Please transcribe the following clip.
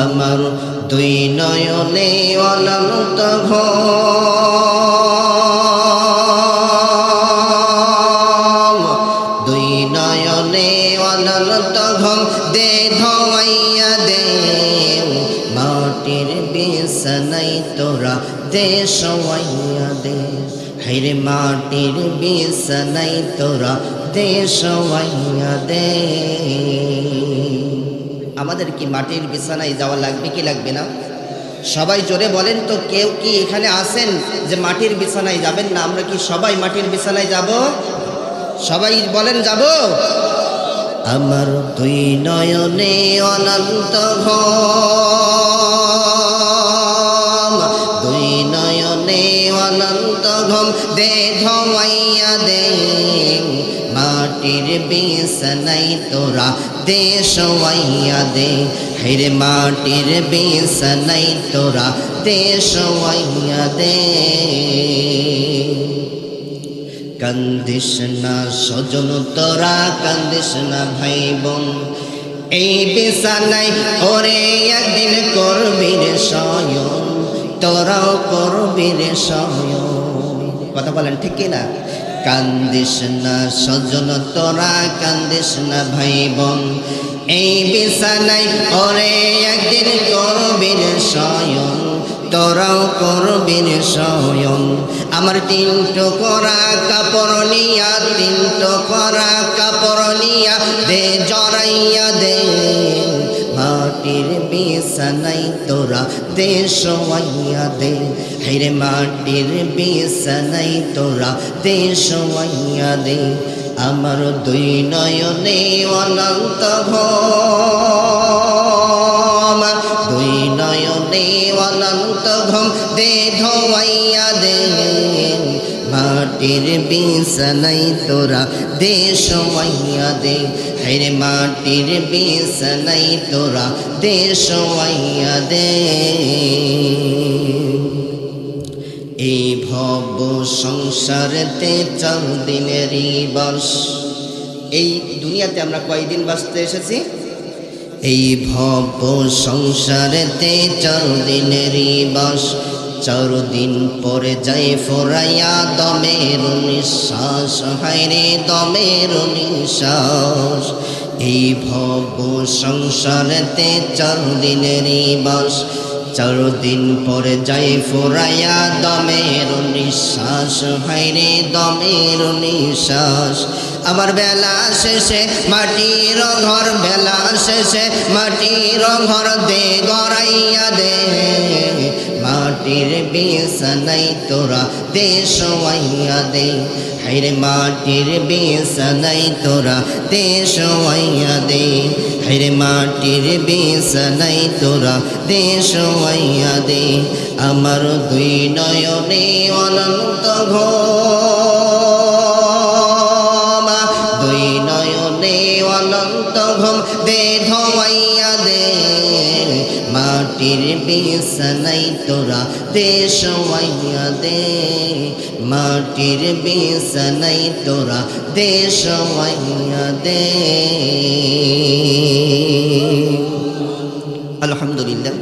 আমার দুই নয়নে অনন্ত ঘুম, দুই নয়নে অনন্ত ঘুম দে ধোয়াইয়া দে, মাটির বিছানাই তোরা দে শোয়াইয়া দে, হায়রে মাটির বিছানাই তোরা দে শোয়াইয়া দে। আমাদের কি মাটির বিছানায় যাওয়া লাগবে কি লাগবে না? সবাই জোরে বলেন তো, কেউ কি এখানে আছেন যে মাটির বিছানায় যাবেন না? আমরা কি সবাই মাটির বিছানায় যাব? সবাই বলেন যাব। আমার দুই নয়নে অনন্ত ঘুম, দুই নয়নে অনন্ত ঘুম দে ধোয়াইয়া দে, মাটির বিছানাই তোরা দে শোয়াইয়া দে, হায়রে মাটির বিছানাই তোরা দে শোয়াইয়া দে। কান্দিস না স্বজন তোরা, কান্দিস না ভাই বোন, এই বিছানায় ওরে একদিন করবি রে শয়ন, তোরাও করবি রে শয়ন। কথা বলেন ঠিক কিনা? কান্দিস না স্বজন তোরা, কান্দিস না ভাই বোন, এই বিছানায় ওরে একদিন করবি রে শয়ন, তোরাও করবি রে শয়ন। আমার তিন টুকরা কাপড় নিয়া, তিন টুকরা কাপড় নিয়া দে জড়াইয়া দে, মাটির বিছানাই তোরা দে শোয়াইয়া দে, হায়রে মাটির বিছানাই তোরা দে শোয়াইয়া দে। আমার দুই নয়নে অনন্ত ঘুম, দুই নয়নে অনন্ত ঘুম দে ধোয়াইয়া দে, মাটির বিছানাই তোরা দে শোয়াইয়া দে, হায়রে মাটির বিছানাই তোরা দে শোয়াইয়া দে। এই ভব সংসারেতে 4 দিনেরই বাস, এই দুনিয়াতে আমরা কয়দিন বাঁচতে এসেছি? এই ভব সংসারেতে 4 দিনেরই বাস, 4 দিন পরে যাই ফোরাইয়া দমের নিঃশ্বাস, হায়রে দমের নিঃশ্বাস। এই ভব সংসারেতে 4 দিনেরই বাস, 4 দিন পরে যাই ফোরাইয়া দমের নিঃশ্বাস, হায়রে দমের নিঃশ্বাস। আমার বেলা শেষে মাটির ঘর, বেলা শেষে মাটির ঘর দে গড়াইয়া দে, মাটির বিছানাই তোরা দে শোয়াইয়া দে, হায়রে মাটির বিছানাই তোরা দে শোয়াইয়া দে, হায়রে মাটির বিছানাই তোরা দে শোয়াইয়া দে। আমার দুই নয়নে অনন্ত ঘুম, দুই নয়নে অনন্ত ঘুম দে ধোয়াইয়া দে, মাটির বিছানাই তোরা দে শোয়াইয়া দে, মাটির বিছানাই তোরা দে শোয়াইয়া দে। আলহামদুলিল্লাহ।